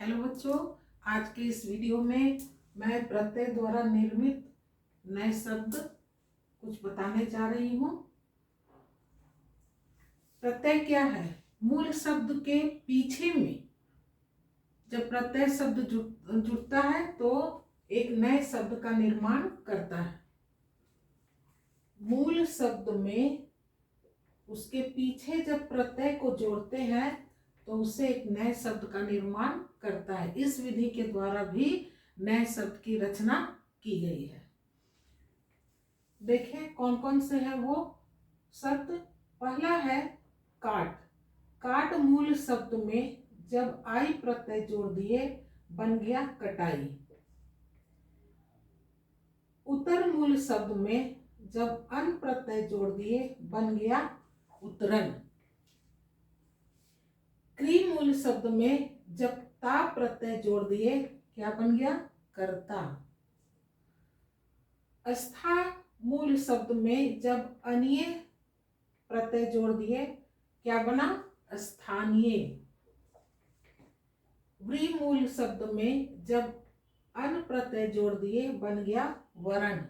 Hello बच्चों, आज के इस वीडियो में मैं प्रत्यय द्वारा निर्मित नए शब्द कुछ बताने जा रही हूँ। प्रत्यय क्या है? मूल शब्द के पीछे में जब प्रत्यय शब्द जुड़ता है तो एक नए शब्द का निर्माण करता है। मूल शब्द में उसके पीछे जब प्रत्यय को जोड़ते हैं तो उससे एक नए शब्द का निर्माण करता है। इस विधि के द्वारा भी नए शब्द की रचना की गई है। देखें कौन कौन से है वो शब्द। पहला है काट। काट मूल शब्द में जब आई प्रत्यय जोड़ दिए बन गया कटाई। उतर मूल शब्द में जब अन प्रत्यय जोड़ दिए बन गया उतरन। क्री मूल शब्द में जब ता प्रत्यय जोड़ दिए क्या बन गया? कर्ता। अस्था मूल शब्द में जब अनीय प्रत्यय जोड़ दिए क्या बना? स्थानीय। व्री मूल शब्द में जब अन प्रत्यय जोड़ दिए बन गया वरण।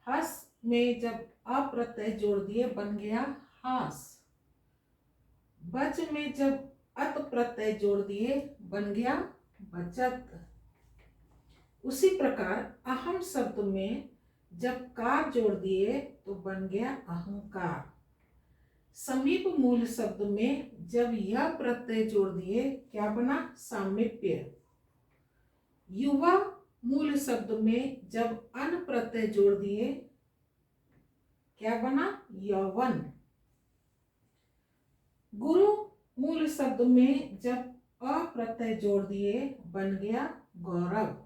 हस में जब अप्रत्यय जोड़ दिए बन गया हास। बच में जब अत प्रत्यय जोड़ दिए बन गया बचत। उसी प्रकार अहम शब्द में जब कार जोड़ दिए तो बन गया अहंकार। समीप मूल शब्द में जब यह प्रत्यय जोड़ दिए क्या बना? सामीप्य। युवा मूल शब्द में जब अन प्रत्यय जोड़ दिए क्या बना? यौवन। गुरु मूल शब्द में जब अप्रत्यय जोड़ दिए बन गया गौरव।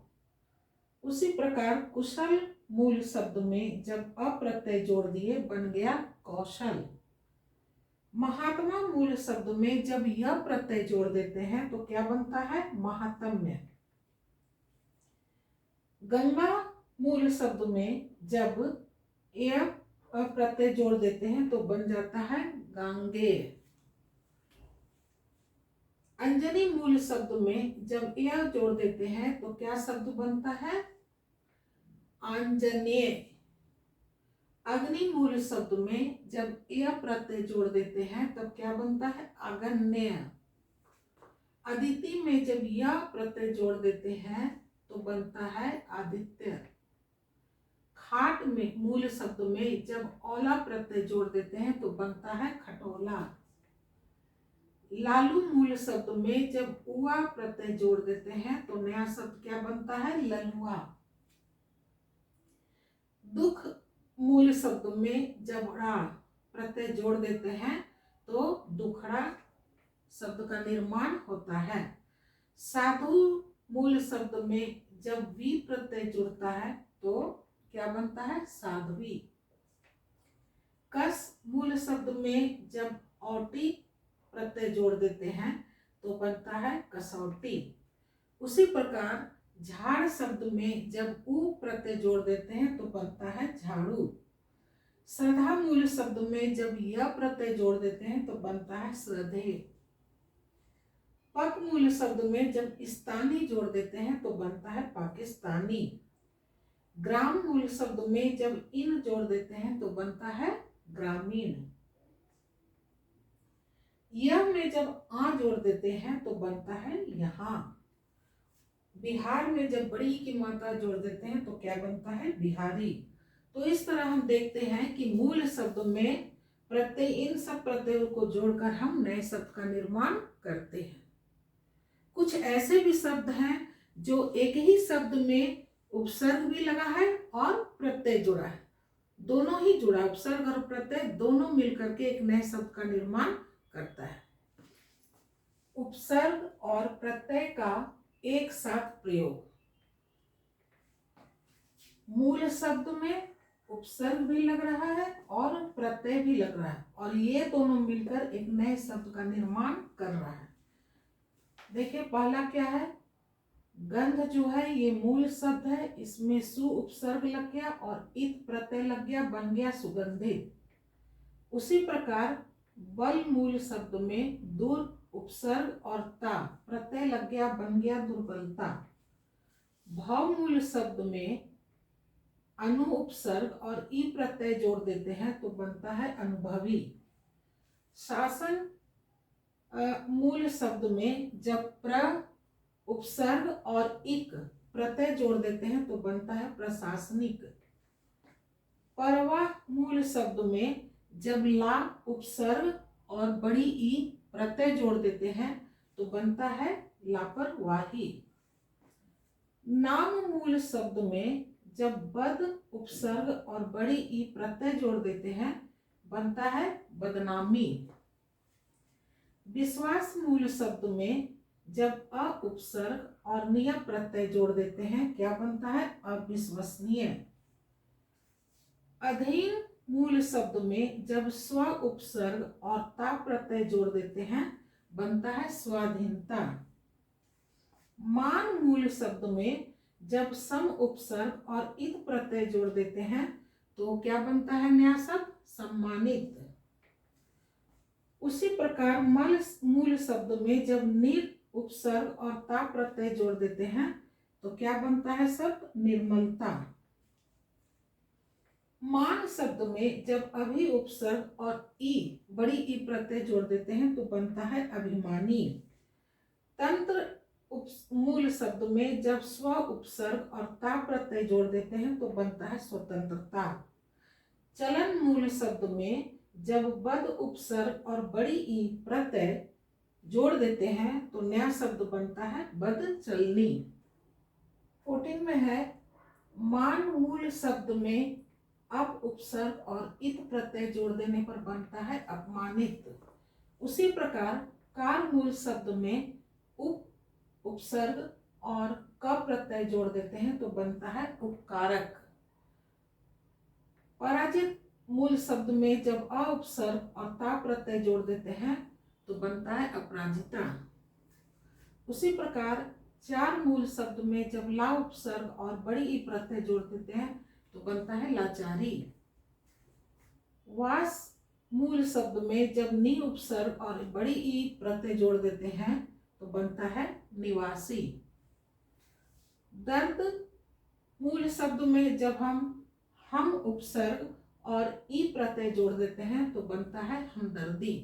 उसी प्रकार कुशल मूल शब्द में जब अप्रत्यय जोड़ दिए बन गया कौशल। महात्मा मूल शब्द में जब यह प्रत्यय जोड़ देते हैं तो क्या बनता है? महात्म्य। गंगा मूल शब्द में जब यह प्रत्यय जोड़ देते हैं तो बन जाता है गांगेय। अंजनी मूल शब्द में जब यह जोड़ देते हैं तो क्या शब्द बनता है? आंजनेय। अग्नि मूल शब्द में जब यह प्रत्यय जोड़ देते हैं तब क्या बनता है? अगन्य। अदिति में जब यह प्रत्यय जोड़ देते हैं तो बनता है आदित्य। खाट में मूल शब्द में जब ओला प्रत्यय जोड़ देते हैं तो बनता है खटोला। लालू मूल शब्द में जब उआ प्रत्यय जोड़ देते हैं तो नया शब्द क्या बनता है? ललुआ। दुख मूल शब्द में जब ड़ा प्रत्यय जोड़ देते हैं तो दुखड़ा शब्द का निर्माण होता है। साधु मूल शब्द में जब वी प्रत्यय जुड़ता है तो क्या बनता है? साध्वी। कस मूल शब्द में जब औटी प्रत्यय जोड़ देते हैं तो बनता है कसौटी। उसी प्रकार झाड़ शब्द में जब ऊ प्रत्यय जोड़ देते हैं तो बनता है झाड़ू। श्रद्धा मूल शब्द में जब यह प्रत्यय जोड़ देते हैं तो बनता है श्रद्धे। पक मूल शब्द में जब स्थानी जोड़ देते हैं तो बनता है पाकिस्तानी। ग्राम मूल शब्द में जब इन जोड़ देते हैं तो बनता है ग्रामीण। यह में जब आ जोड़ देते हैं तो बनता है यहाँ। बिहार में जब बड़ी की मात्रा जोड़ देते हैं तो क्या बनता है? बिहारी। तो इस तरह हम देखते हैं कि मूल शब्द में प्रत्यय, इन सब प्रत्ययों को जोड़कर हम नए शब्द का निर्माण करते हैं। कुछ ऐसे भी शब्द हैं जो एक ही शब्द में उपसर्ग भी लगा है और प्रत्यय जुड़ा है, दोनों ही जुड़ा, उपसर्ग और प्रत्यय दोनों मिलकर के एक नए शब्द का निर्माण करता है। उपसर्ग और प्रत्यय का एक साथ प्रयोग। मूल शब्द में उपसर्ग भी लग रहा है और प्रत्यय भी लग रहा है और ये दोनों मिलकर एक नए शब्द का निर्माण कर रहा है। देखिए पहला क्या है? गंध जो है ये मूल शब्द है, इसमें सु उपसर्ग लग गया और इत प्रत्यय लग गया, बन गया सुगंधित। उसी प्रकार बल मूल शब्द में दूर उपसर्ग और ता प्रत्यय लग गया, बन गया दुर्बलता। भावमूल शब्द में अनु उपसर्ग और ई प्रत्यय जोड़ देते हैं तो बनता है अनुभवी। शासन मूल शब्द में जब प्र उपसर्ग और इक प्रत्यय जोड़ देते हैं तो बनता है प्रशासनिक। परवाह मूल शब्द में जब ला उपसर्ग और बड़ी ई प्रत्यय जोड़ देते हैं तो बनता है लापरवाही। नाम मूल शब्द में जब बद उपसर्ग और बड़ी ई प्रत्यय जोड़ देते हैं बनता है बदनामी। विश्वास मूल शब्द में जब अ उपसर्ग और निय प्रत्यय जोड़ देते हैं क्या बनता है? अविश्वसनीय। अधीन मूल शब्द में जब स्व उपसर्ग और ता प्रत्यय जोड़ देते हैं बनता है स्वाधीनता। मान मूल शब्द में जब सम उपसर्ग और इत प्रत्यय जोड़ देते हैं तो क्या बनता है नया शब्द? सम्मानित। उसी प्रकार मल मूल शब्द में जब नीर उपसर्ग और ता प्रत्यय जोड़ देते हैं तो क्या बनता है शब्द? निर्मलता। मान शब्द में जब अभि उपसर्ग और ई बड़ी ई प्रत्यय जोड़ देते हैं तो बनता है अभिमानी। तंत्र मूल शब्द में जब स्व उपसर्ग और ता प्रत्यय जोड़ देते हैं तो बनता है स्वतंत्रता। चलन मूल शब्द में जब बद उपसर्ग और बड़ी ई प्रत्यय जोड़ देते हैं तो नया शब्द बनता है बद चलनी। 14 में है मान मूल शब्द में अप उपसर्ग और इत प्रत्यय जोड़ देने पर बनता है अपमानित। उसी प्रकार कार मूल शब्द में उप उपसर्ग और क प्रत्यय जोड़ देते हैं तो बनता है उपकारक। पराजित मूल शब्द में जब अ उपसर्ग और ता प्रत्यय जोड़ देते हैं तो बनता है अपराजिता। उसी प्रकार चार मूल शब्द में जब ला उपसर्ग और बड़ी ई प्रत्यय जोड़ देते हैं तो बनता है लाचारी। वास मूल शब्द में जब नी उपसर्ग और बड़ी ई प्रत्यय जोड़ देते हैं तो बनता है निवासी। दर्द मूल शब्द में जब हम उपसर्ग और ई प्रत्यय जोड़ देते हैं तो बनता है हमदर्दी।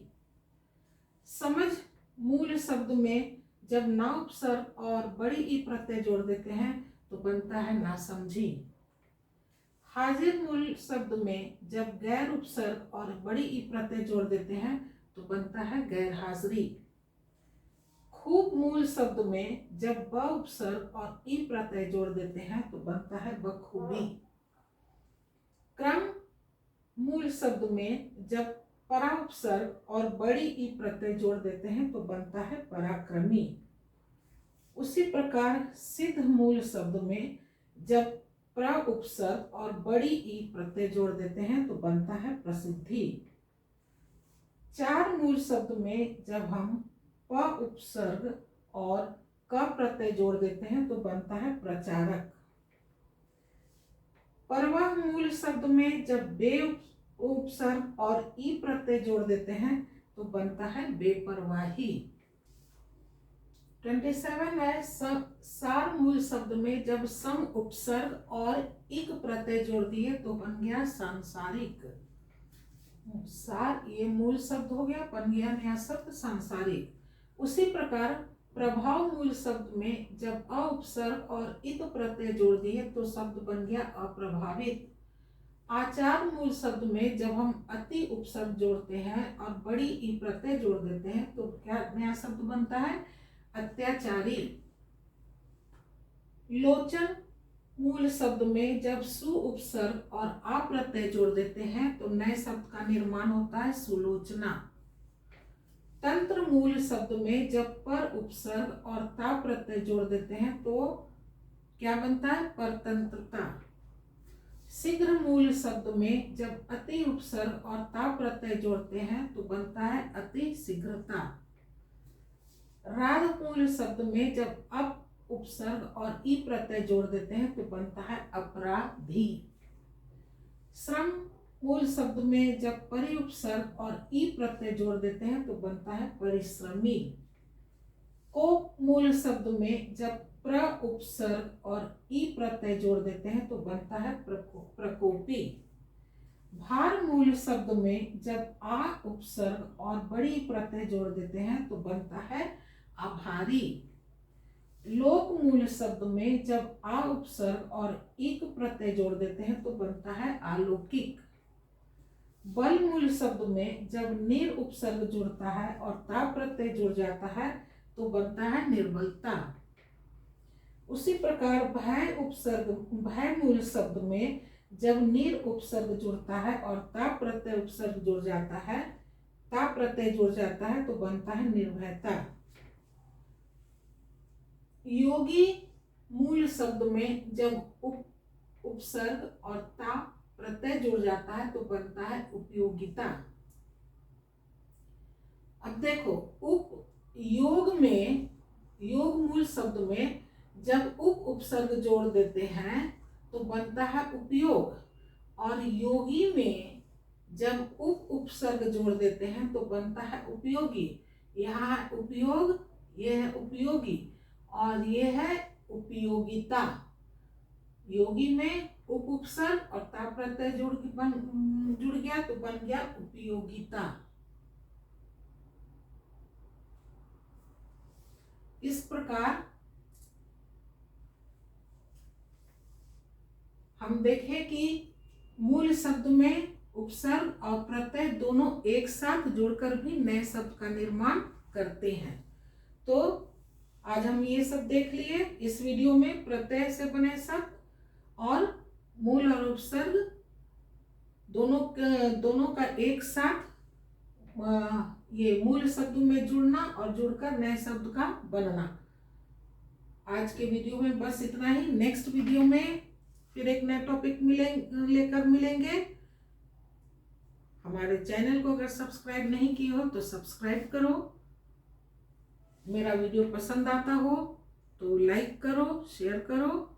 समझ मूल शब्द में जब ना उपसर्ग और बड़ी ई प्रत्यय जोड़ देते हैं तो बनता है नासमझी। हाजिर मूल शब्द में जब गैर उपसर्ग और बड़ी ई प्रत्यय जोड़ देते हैं तो बनता है गैर हाजिरी। खूब मूल शब्द में जब ब उपसर्ग और ई प्रत्यय जोड़ देते हैं तो बनता है बखूबी। क्रम मूल शब्द में जब परा उपसर्ग और बड़ी ई प्रत्यय जोड़ देते हैं तो बनता है पराक्रमी। उसी प्रकार सिद्ध मूल शब्द में जब प्र उपसर्ग और बड़ी ई प्रत्यय जोड़ देते हैं तो बनता है प्रसिद्धि। चार मूल शब्द में जब हम प उपसर्ग और क प्रत्यय जोड़ देते हैं तो बनता है प्रचारक। परवाह मूल शब्द में जब बे उपसर्ग और ई प्रत्यय जोड़ देते हैं तो बनता है बेपरवाही। 27 है सार मूल शब्द में जब सम उपसर्ग और इक प्रत्यय जोड़ दिए तो बन गया सांसारिक। सार ये मूल शब्द हो गया, बन गया नया शब्द सांसारिक। उसी प्रकार प्रभाव मूल शब्द में जब अ उपसर्ग और इत प्रत्यय जोड़ दिए तो शब्द बन गया अप्रभावित। आचार मूल शब्द में जब हम अति उपसर्ग जोड़ते हैं और बड़ी ई प्रत्यय जोड़ देते हैं तो क्या नया शब्द बनता है? अत्याचारी। लोचन मूल शब्द में जब सु उपसर्ग और आ प्रत्यय जोड़ देते हैं तो नए शब्द का निर्माण होता है सुलोचना। तंत्र मूल शब्द में जब पर उपसर्ग और ता प्रत्यय जोड़ देते हैं तो क्या बनता है? परतंत्रता। शीघ्र मूल शब्द में जब अति उपसर्ग और ता प्रत्यय जोड़ते हैं तो बनता है अति शीघ्रता। राग मूल शब्द में जब अप उपसर्ग और ई प्रत्यय जोड़ देते हैं तो बनता है अपराधी। श्रम मूल शब्द में जब परि उपसर्ग और ई प्रत्यय जोड़ देते हैं तो बनता है परिश्रमी। कोप मूल शब्द में जब प्र उपसर्ग और ई प्रत्यय जोड़ देते हैं तो बनता है प्रकोपी। भार मूल शब्द में जब आ उपसर्ग और बड़ी प्रत्यय जोड़ देते हैं तो बनता है आभारी। लोक मूल शब्द में जब आ उपसर्ग और इक प्रत्यय जोड़ देते हैं तो बनता है अलौकिक। बल मूल शब्द में जब निर उपसर्ग जुड़ता है और ता प्रत्यय जुड़ जाता है तो बनता है निर्बलता। उसी प्रकार भय उपसर्ग भय मूल शब्द में जब निर उपसर्ग जुड़ता है और ता प्रत्यय उपसर्ग जुड़ जाता है ता प्रत्यय जुड़ जाता है तो बनता है निर्भयता। योगी मूल शब्द में जब उपसर्ग और ता प्रत्यय जुड़ जाता है तो बनता है उपयोगिता। अब देखो उपयोग में योग मूल शब्द में जब उपसर्ग जोड़ देते हैं तो बनता है उपयोग और योगी में जब उपसर्ग जोड़ देते हैं तो बनता है उपयोगी। यहाँ है उपयोग, यह है उपयोगी और यह है उपयोगिता। योगी में उपसर्ग और ता प्रत्यय जुड़ गया तो बन गया उपयोगिता। इस प्रकार हम देखें कि मूल शब्द में उपसर्ग और प्रत्यय दोनों एक साथ जुड़कर भी नए शब्द का निर्माण करते हैं। तो आज हम ये सब देख लिए। इस वीडियो में प्रत्यय से बने शब्द और मूल और उपसर्ग दोनों का एक साथ ये मूल शब्द में जुड़ना और जुड़कर नए शब्द का बनना। आज के वीडियो में बस इतना ही। नेक्स्ट वीडियो में फिर एक नया टॉपिक लेकर मिलेंगे। हमारे चैनल को अगर सब्सक्राइब नहीं किए हो तो सब्सक्राइब करो। मेरा वीडियो पसंद आता हो तो लाइक करो, शेयर करो।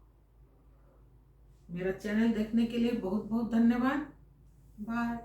मेरा चैनल देखने के लिए बहुत बहुत धन्यवाद। बाय।